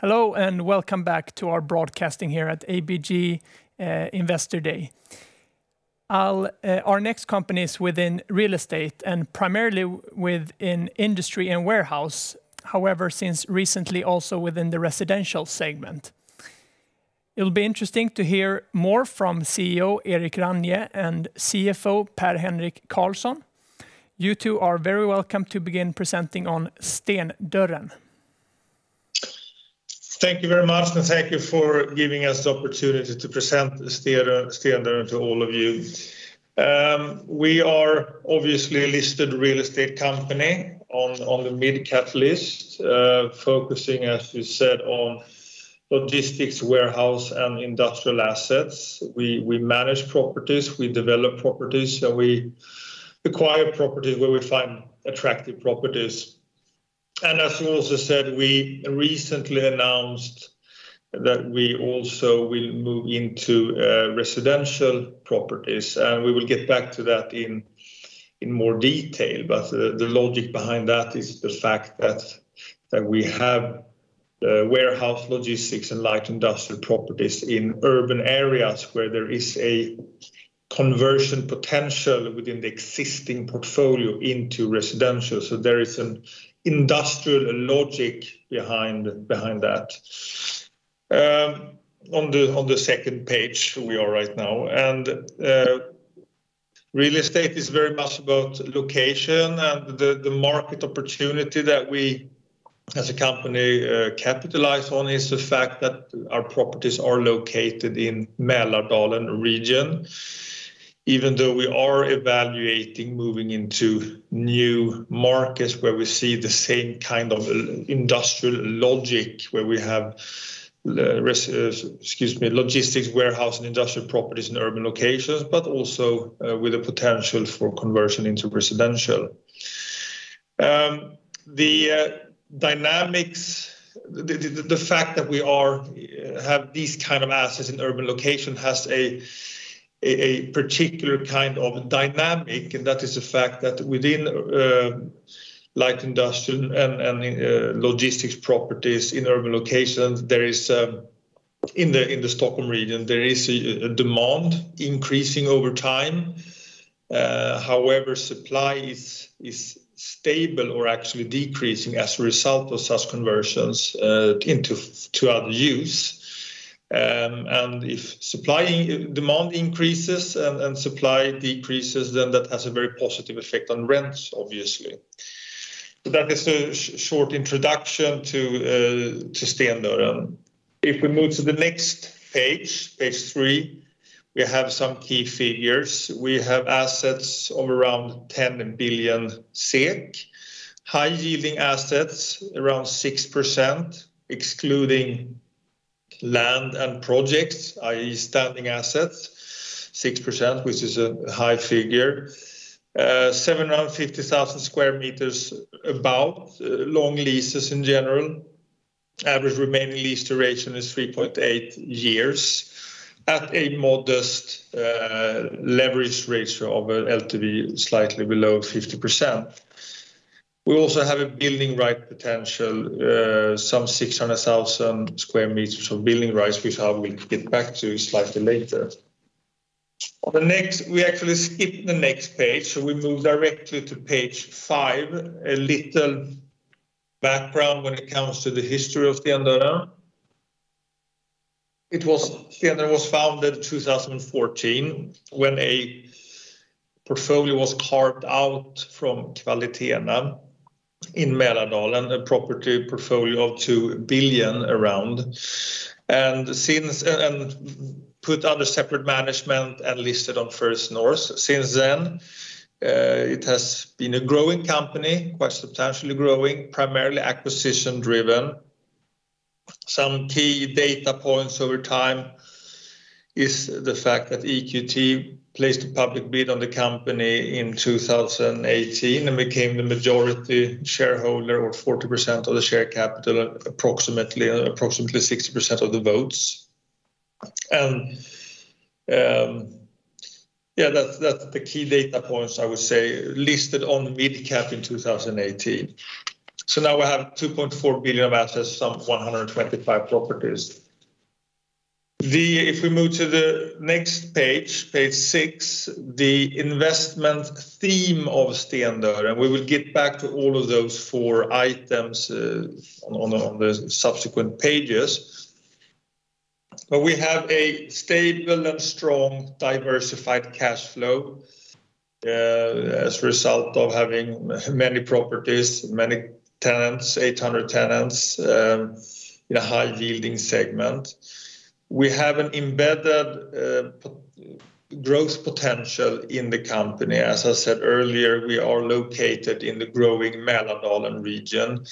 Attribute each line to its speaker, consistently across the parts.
Speaker 1: Hello and welcome back to our broadcasting here at ABG Investor Day. Our next company is within real estate and primarily within industry and warehouse. However, since recently also within the residential segment. It'll be interesting to hear more from CEO Erik Ranje and CFO Per-Henrik Karlsson. You two are very welcome to begin presenting on Stendörren.
Speaker 2: Thank you very much, and thank you for giving us the opportunity to present Stendörren to all of you. We are obviously a listed real estate company on the mid-cap list, focusing, as you said, on logistics, warehouse, and industrial assets. We manage properties, we develop properties, and we acquire properties where we find attractive properties. And as you also said, we recently announced that we also will move into residential properties, and we will get back to that in more detail. But the logic behind that is the fact that we have warehouse, logistics, and light industrial properties in urban areas where there is a conversion potential within the existing portfolio into residential. So there is an industrial logic behind that. On the second page we are right now, and real estate is very much about location, and the market opportunity that we as a company capitalize on is the fact that our properties are located in Mälardalen region. Even though we are evaluating moving into new markets where we see the same kind of industrial logic, where we have logistics, warehouse, and industrial properties in urban locations, but also with a potential for conversion into residential. The dynamics, the fact that we have these kind of assets in urban location has a particular kind of dynamic, and that is the fact that within light industrial and logistics properties in urban locations, there is in the Stockholm region there is a demand increasing over time. However, supply is stable or actually decreasing as a result of such conversions to other use. And if demand increases and supply decreases, then that has a very positive effect on rents, obviously. So that is a short introduction to Stendörren. If we move to the next page 3, we have some key figures. We have assets of around 10 billion SEK, high-yielding assets around 6%, excluding land and projects, i.e. standing assets, 6%, which is a high figure. 750,000 square meters about, long leases in general. Average remaining lease duration is 3.8 years at a modest leverage ratio of LTV slightly below 50%. We also have a building right potential, some 600,000 square meters of building rights, which I will get back to slightly later. On the next, we actually skip the next page, so we move directly to page 5, a little background when it comes to the history of Stendörren. Stendörren was founded in 2014 when a portfolio was carved out from Kvaliteten in Mälardalen, a property portfolio of 2 billion around, and put under separate management and listed on First North. Since then, it has been a growing company, quite substantially growing, primarily acquisition driven. Some key data points over time is the fact that EQT placed a public bid on the company in 2018 and became the majority shareholder, or 40% of the share capital, approximately 60% of the votes. And that's the key data points, I would say, listed on mid-cap in 2018. So now we have 2.4 billion of assets, some 125 properties. If we move to the next page, page 6, the investment theme of Stendörren, we will get back to all of those 4 items on the subsequent pages. But we have a stable and strong diversified cash flow as a result of having many properties, many tenants, 800 tenants in a high-yielding segment. We have an embedded growth potential in the company. As I said earlier, we are located in the growing Mälardalen region.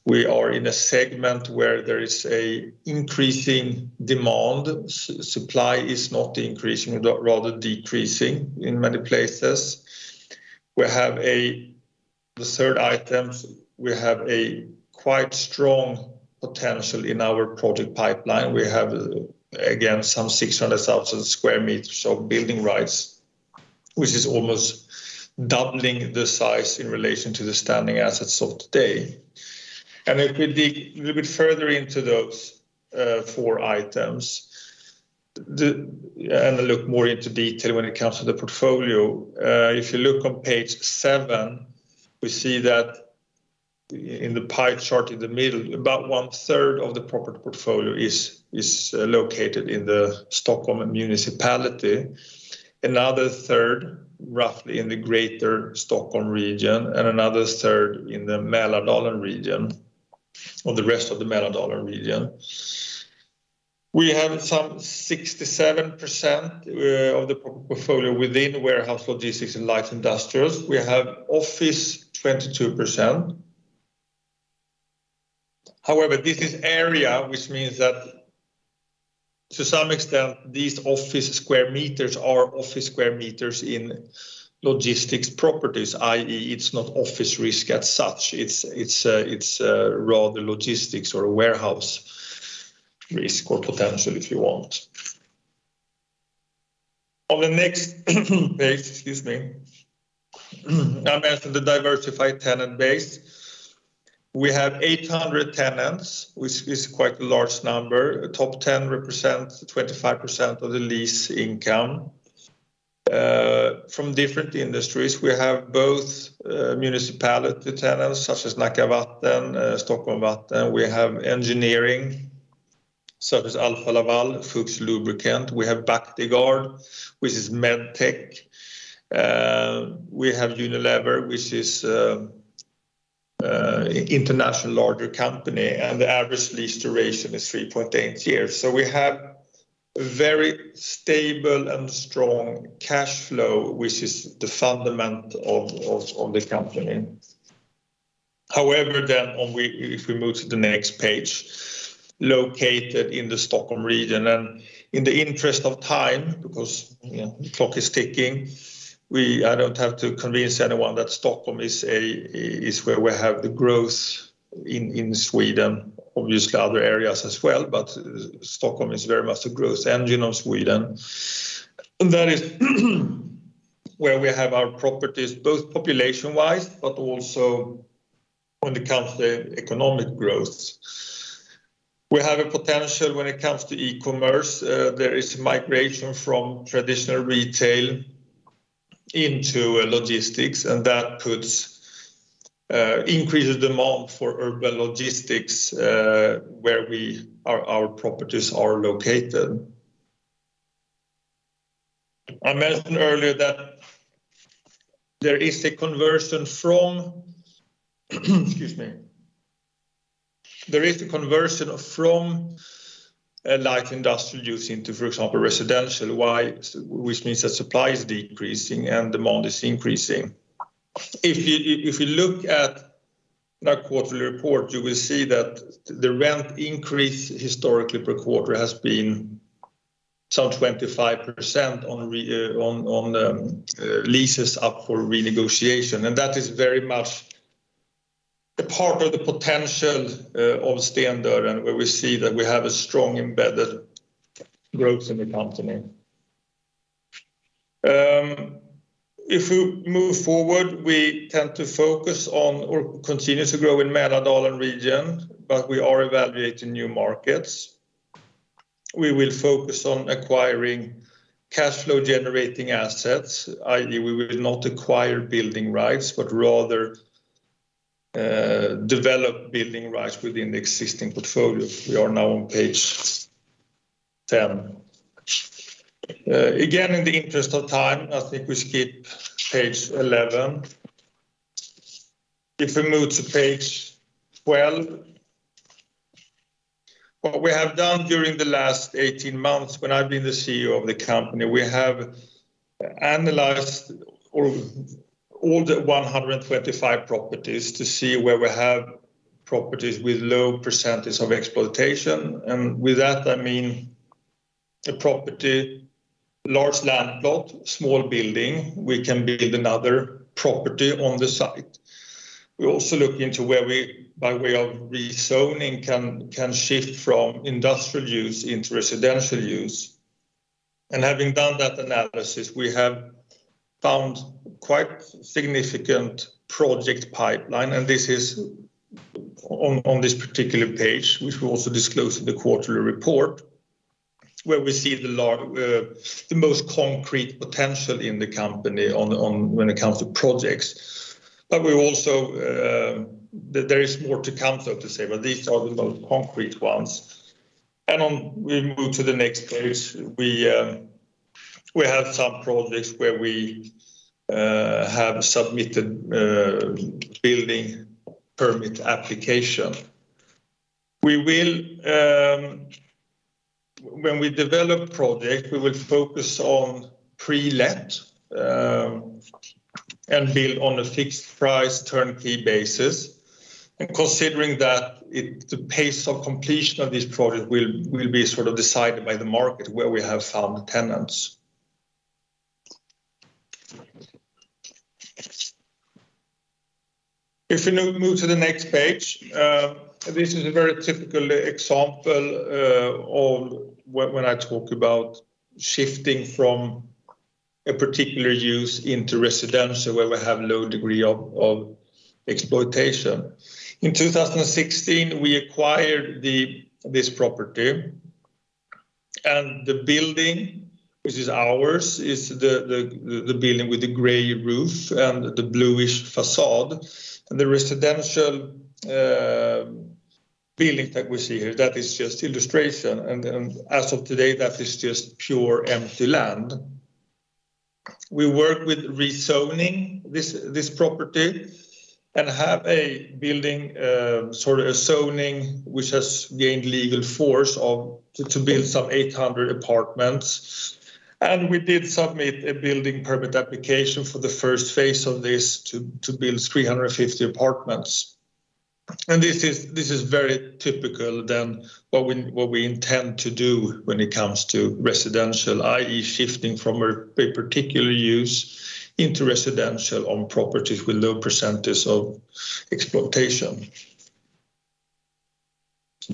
Speaker 2: We are in a segment where there is a increasing demand. Supply is not increasing, rather decreasing in many places. We have the third item, we have a quite strong potential in our project pipeline. We have, again, some 600,000 square meters of building rights, which is almost doubling the size in relation to the standing assets of today. And if we dig a little bit further into those 4 items, and look more into detail when it comes to the portfolio, if you look on page 7, we see that in the pie chart in the middle, about 1/3 of the property portfolio is located in the Stockholm municipality, another third roughly in the greater Stockholm region, and another third in the Mälardalen region, or the rest of the Mälardalen region. We have some 67% of the portfolio within warehouse, logistics, and light industrials. We have office 22%. However, this is area, which means that to some extent these office square meters are office square meters in logistics properties, i.e. it's not office risk as such. It's rather logistics or a warehouse risk or potential, if you want. On the next page, excuse me, I mentioned the diversified tenant base. We have 800 tenants, which is quite a large number. Top 10 represent 25% of the lease income. From different industries, we have both municipality tenants such as Nacka Vatten, Stockholm Vatten. We have engineering such as Alfa Laval, Fuchs Lubricant. We have Bactiguard, which is medtech. We have Unilever, which is international larger company, and the average lease duration is 3.8 years. So we have a very stable and strong cash flow, which is the fundament of the company. However, then if we move to the next page, located in the Stockholm region, and in the interest of time, because the clock is ticking, I don't have to convince anyone that Stockholm is where we have the growth in Sweden. Obviously other areas as well, but Stockholm is very much the growth engine of Sweden. And that is where we have our properties, both population-wise, but also when it comes to economic growth. We have a potential when it comes to e-commerce. There is a migration from traditional retail into logistics, and that increases demand for urban logistics where our properties are located. I mentioned earlier that there is a conversion from excuse me. There is a conversion from light industrial use into, for example, residential, which means that supply is decreasing and demand is increasing. If you look at our quarterly report, you will see that the rent increase historically per quarter has been some 25% on leases up for renegotiation, and that is very much a part of the potential of Stendörren, where we see that we have a strong embedded growth in the company. If we move forward, we tend to focus on or continue to grow in Mälardalen region, but we are evaluating new markets. We will focus on acquiring cash flow generating assets, i.e. we will not acquire building rights, but rather develop building rights within the existing portfolio. We are now on page 10. Again, in the interest of time, I think we skip page 11. If we move to page 12, what we have done during the last 18 months when I've been the CEO of the company, we have analyzed all the 125 properties to see where we have properties with low percentage of exploitation. And with that, I mean a property, large land plot, small building, we can build another property on the site. We also look into where we, by way of rezoning, can shift from industrial use into residential use. And having done that analysis, we have found quite significant project pipeline, and this is on this particular page, which we also disclose in the quarterly report, where we see the most concrete potential in the company on when it comes to projects. But we also, there is more to come, so to say, but these are the most concrete ones. And we move to the next page. We have some projects where we have submitted building permit application. We will, when we develop project, we will focus on pre-let and build on a fixed price turnkey basis. And considering that the pace of completion of this project will be sort of decided by the market where we have found tenants. If we move to the next page, this is a very typical example of when I talk about shifting from a particular use into residential where we have low degree of exploitation. In 2016, we acquired this property, and the building, which is ours, is the building with the gray roof and the bluish facade. And the residential building that we see here, that is just illustration. And as of today, that is just pure empty land. We work with rezoning this property and have a building, sort of a zoning which has gained legal force to build some 800 apartments. And we did submit a building permit application for the first phase of this to build 350 apartments. And this is very typical than what we intend to do when it comes to residential, i.e. shifting from a particular use into residential on properties with low percentage of exploitation.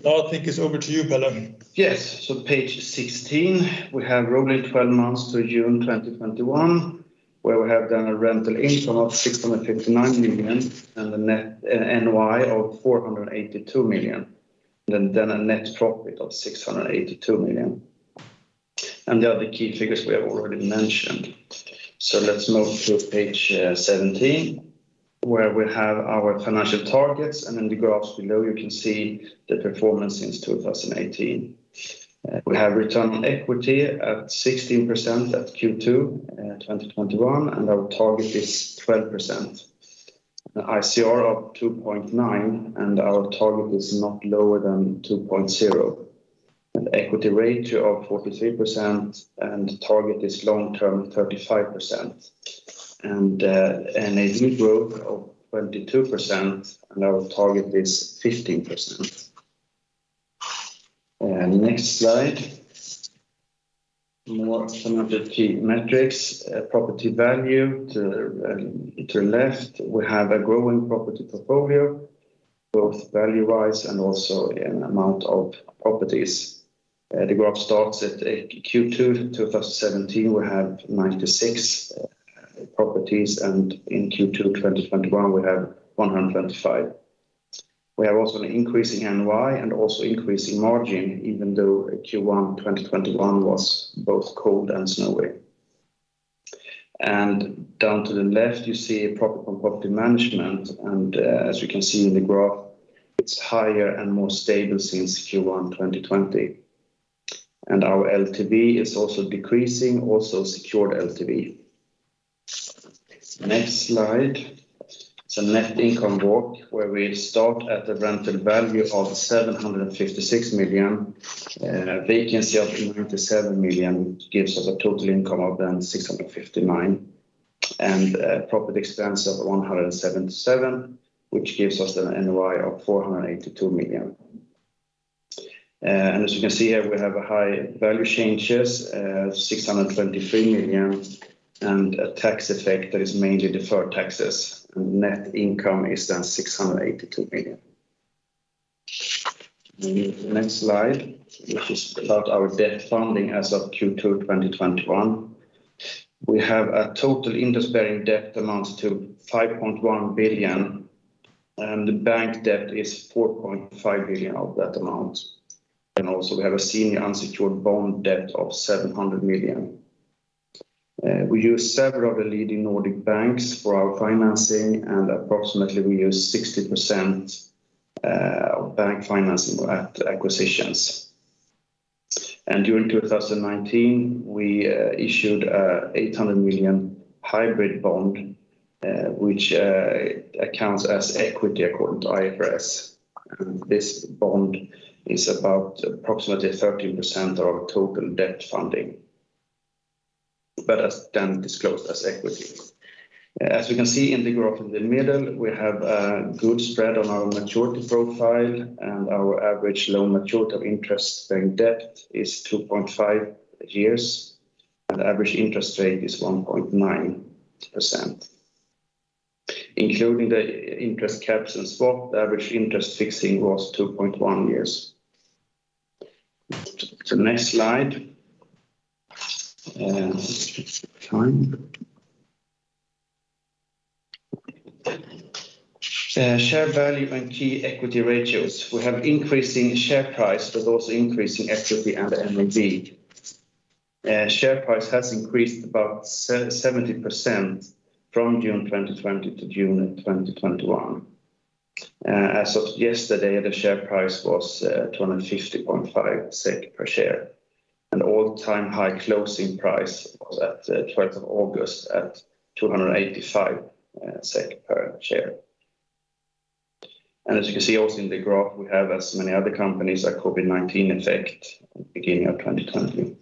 Speaker 2: Now I think it's over to you, Pelle.
Speaker 3: Yes, so page 16, we have rolling 12 months to June 2021, where we have done a rental income of 659 million and a net NOI of 482 million, and then a net profit of 682 million. And the other key figures we have already mentioned. So let's move to page 17. Where we have our financial targets, and in the graphs below you can see the performance since 2018. We have return on equity at 16% at Q2 2021, and our target is 12%. An ICR of 2.9, and our target is not lower than 2.0. An equity ratio of 43%, and target is long-term 35%. And NAV growth of 22%, and our target is 15%. Next slide. More financial key metrics. Property value to the left. We have a growing property portfolio, both value-wise and also in amount of properties. The graph starts at Q2 2017. We have 96 properties, and in Q2 2021 we have 125. We have also an increasing NOI and also increasing margin, even though Q1 2021 was both cold and snowy. And down to the left, you see profit from property management, and as you can see in the graph, it's higher and more stable since Q1 2020. And our LTV is also decreasing, also secured LTV. Next slide. It's a net income walk where we start at the rental value of 756 million, vacancy of 97 million, which gives us a total income of then 659, and property expense of 177, which gives us an NOI of 482 million. And as you can see here, we have a high value changes, 623 million, and a tax effect that is mainly deferred taxes. And net income is then 682 million. Next slide, which is about our debt funding as of Q2 2021. We have a total interest-bearing debt amounts to 5.1 billion, and the bank debt is 4.5 billion of that amount. And also we have a senior unsecured bond debt of 700 million. We use several of the leading Nordic banks for our financing, and approximately we use 60% of bank financing at acquisitions. And during 2019, we issued a 800 million hybrid bond, which accounts as equity according to IFRS. And this bond is about approximately 13% of our total debt funding, but as then disclosed as equity. As we can see in the graph in the middle, we have a good spread on our maturity profile, and our average loan maturity of interest-bearing debt is 2.5 years, and the average interest rate is 1.9%. Including the interest caps and swap, the average interest fixing was 2.1 years. To the next slide. Share value and key equity ratios. We have increasing share price, but also increasing equity and NAV. Share price has increased about 70% from June 2020 to June 2021. As of yesterday, the share price was 250.5 SEK per share. And all-time high closing price was at 12th of August at 285 SEK per share. And as you can see also in the graph, we have, as many other companies, a COVID-19 effect at the beginning of 2020.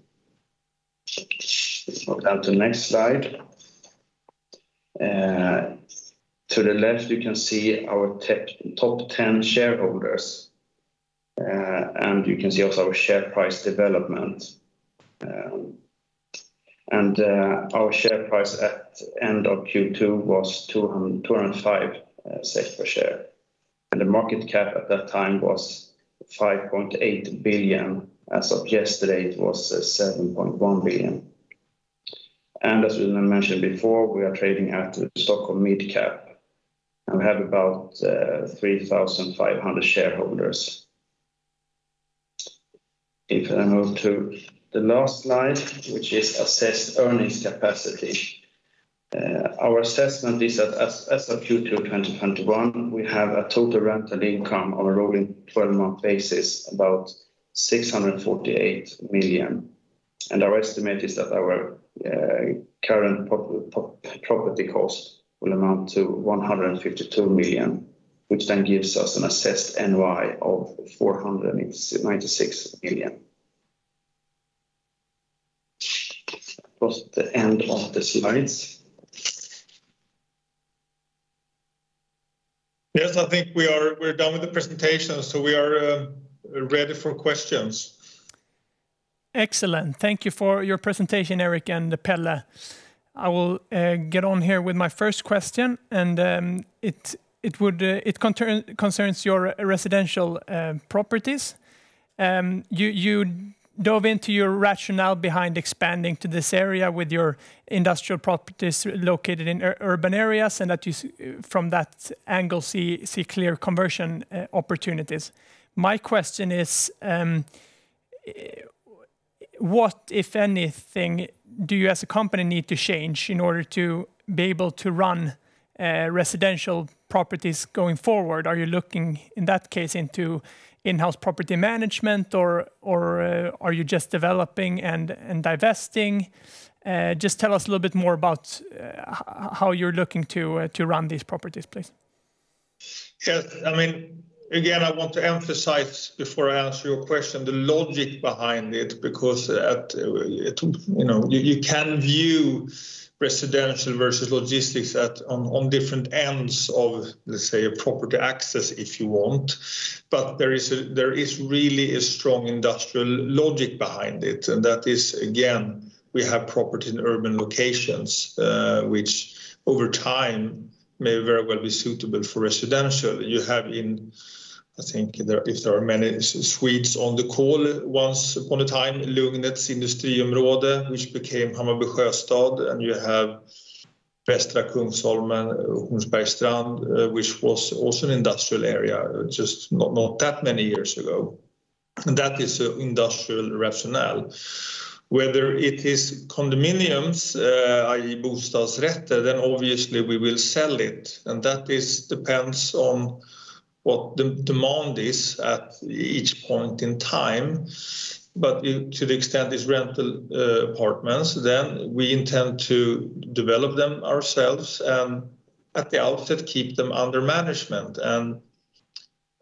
Speaker 3: Let's move down to the next slide. To the left, you can see our top 10 shareholders. And you can see also our share price development. Our share price at end of Q2 was 205 SEK per share. And the market cap at that time was 5.8 billion. As of yesterday, it was 7.1 billion. And as we mentioned before, we are trading at the Stockholm mid cap. And we have about 3,500 shareholders. If I move to the last slide, which is assessed earnings capacity. Our assessment is that as of Q2 2021, we have a total rental income on a rolling 12-month basis, about 648 million. And our estimate is that our current property cost will amount to 152 million, which then gives us an assessed NOI of 496 million. That was the end of the slides.
Speaker 2: Yes, I think we're done with the presentation, so we are ready for questions.
Speaker 1: Excellent. Thank you for your presentation, Erik and Pelle. I will get on here with my first question, and it concerns your residential properties. You dove into your rationale behind expanding to this area with your industrial properties located in urban areas, and that you, from that angle, see clear conversion opportunities. My question is, what, if anything, do you as a company need to change in order to be able to run residential properties going forward? Are you looking, in that case, into in-house property management, or are you just developing and divesting? Just tell us a little bit more about how you're looking to run these properties, please.
Speaker 2: Yes, I mean, again, I want to emphasize before I answer your question the logic behind it, because you can view residential versus logistics on different ends of, let's say, a property access, if you want. But there is really a strong industrial logic behind it, and that is, again, we have property in urban locations, which over time may very well be suitable for residential. You have I think if there are many Swedes on the call, once upon a time, Lugnets industriområde, which became Hammarby Sjöstad, and you have Västra Kungsholmen, Hornsbergsstrand, which was also an industrial area just not that many years ago. And that is an industrial rationale. Whether it is condominiums, i.e. bostadsrätter, then obviously we will sell it. And that depends on what the demand is at each point in time. But to the extent it's rental apartments, then we intend to develop them ourselves and at the outset keep them under management. And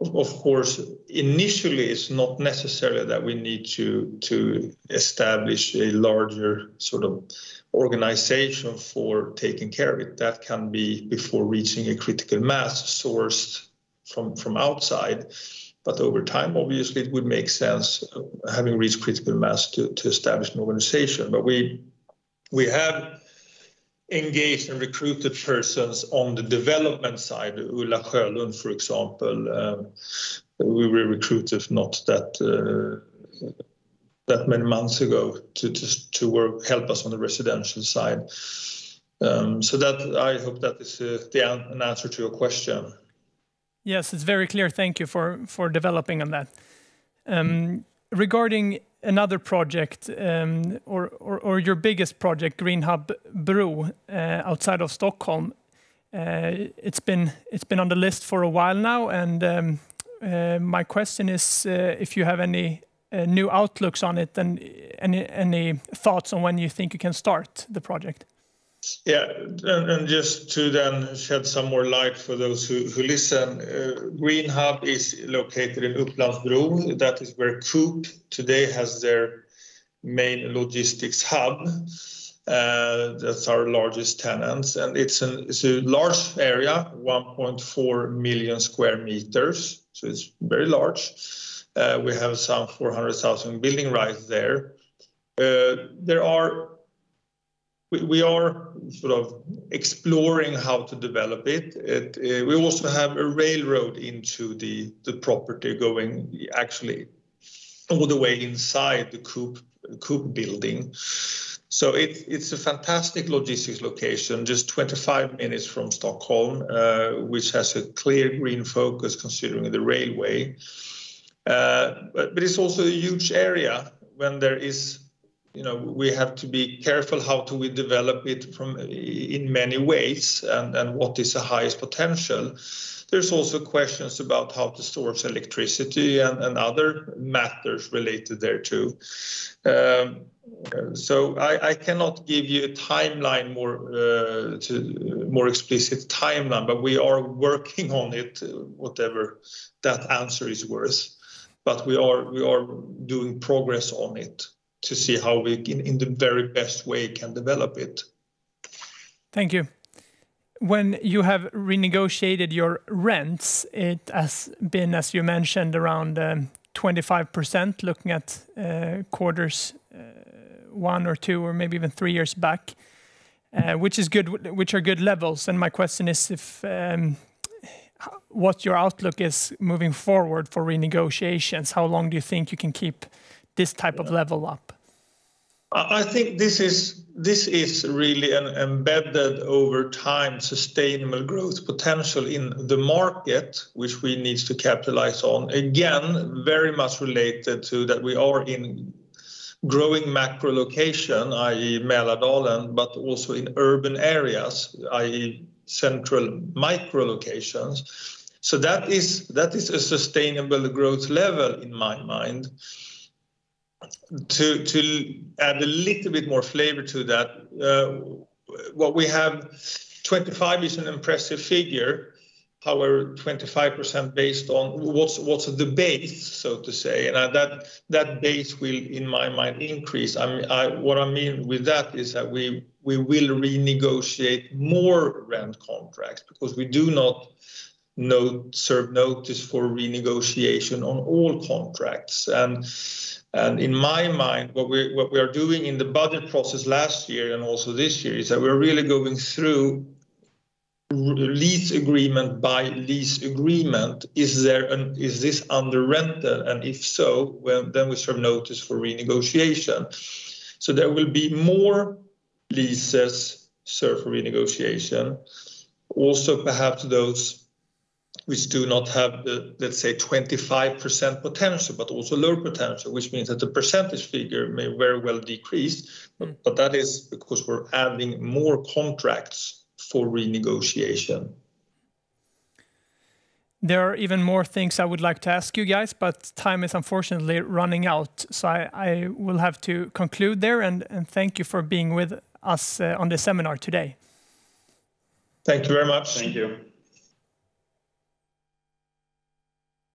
Speaker 2: of course, initially it's not necessarily that we need to establish a larger sort of organization for taking care of it. That can be before reaching a critical mass sourced from outside. But over time, obviously, it would make sense, having reached critical mass, to establish an organization. But we have engaged and recruited persons on the development side. Ulla Sjölund, for example, we were recruited not that many months ago to help us on the residential side. So that, I hope that is an answer to your question.
Speaker 1: Yes, it's very clear. Thank you for developing on that. Regarding another project, or your biggest project, Green Hub Bro, outside of Stockholm, it's been on the list for a while now, and my question is if you have any new outlooks on it and any thoughts on when you think you can start the project.
Speaker 2: Yeah, and just to then shed some more light for those who listen, Green Hub is located in Upplandsbro. That is where Coop today has their main logistics hub. That's our largest tenants, and it's a large area, 1.4 million square meters, so it's very large. We have some 400,000 building rights there. We are sort of exploring how to develop it. We also have a railroad into the property going actually all the way inside the Coop building. So it's a fantastic logistics location, just 25 minutes from Stockholm, which has a clear green focus considering the railway. But it's also a huge area when there is, we have to be careful how we develop it in many ways and what is the highest potential. There's also questions about how to source electricity and other matters related thereto. So I cannot give you a timeline, more explicit timeline, but we are working on it, whatever that answer is worth. But we are doing progress on it to see how we, in the very best way, can develop it.
Speaker 1: Thank you. When you have renegotiated your rents, it has been, as you mentioned, around 25%, looking at quarters 1 or 2 or maybe even 3 years back, which is good, which are good levels. And my question is if what your outlook is moving forward for renegotiations. How long do you think you can keep this type of level up?
Speaker 2: I think this is really an embedded over time sustainable growth potential in the market, which we need to capitalize on. Again, very much related to that we are in growing macro location, i.e. Mälardalen, but also in urban areas, i.e. central micro locations. So that is a sustainable growth level in my mind. To add a little bit more flavor to that, what we have, 25 is an impressive figure. However, 25% based on what's the base, so to say, and that base will, in my mind, increase. What I mean with that is that we will renegotiate more rent contracts because we do not serve notice for renegotiation on all contracts. And in my mind, what we are doing in the budget process last year and also this year is that we're really going through lease agreement by lease agreement. Is this under rented? And if so, then we serve notice for renegotiation. So there will be more leases served for renegotiation. Also, perhaps those which do not have the, let's say, 25% potential, but also lower potential, which means that the percentage figure may very well decrease. But that is because we're adding more contracts for renegotiation.
Speaker 1: There are even more things I would like to ask you guys, but time is unfortunately running out. So I will have to conclude there and thank you for being with us on the seminar today.
Speaker 2: Thank you very much.
Speaker 3: Thank you.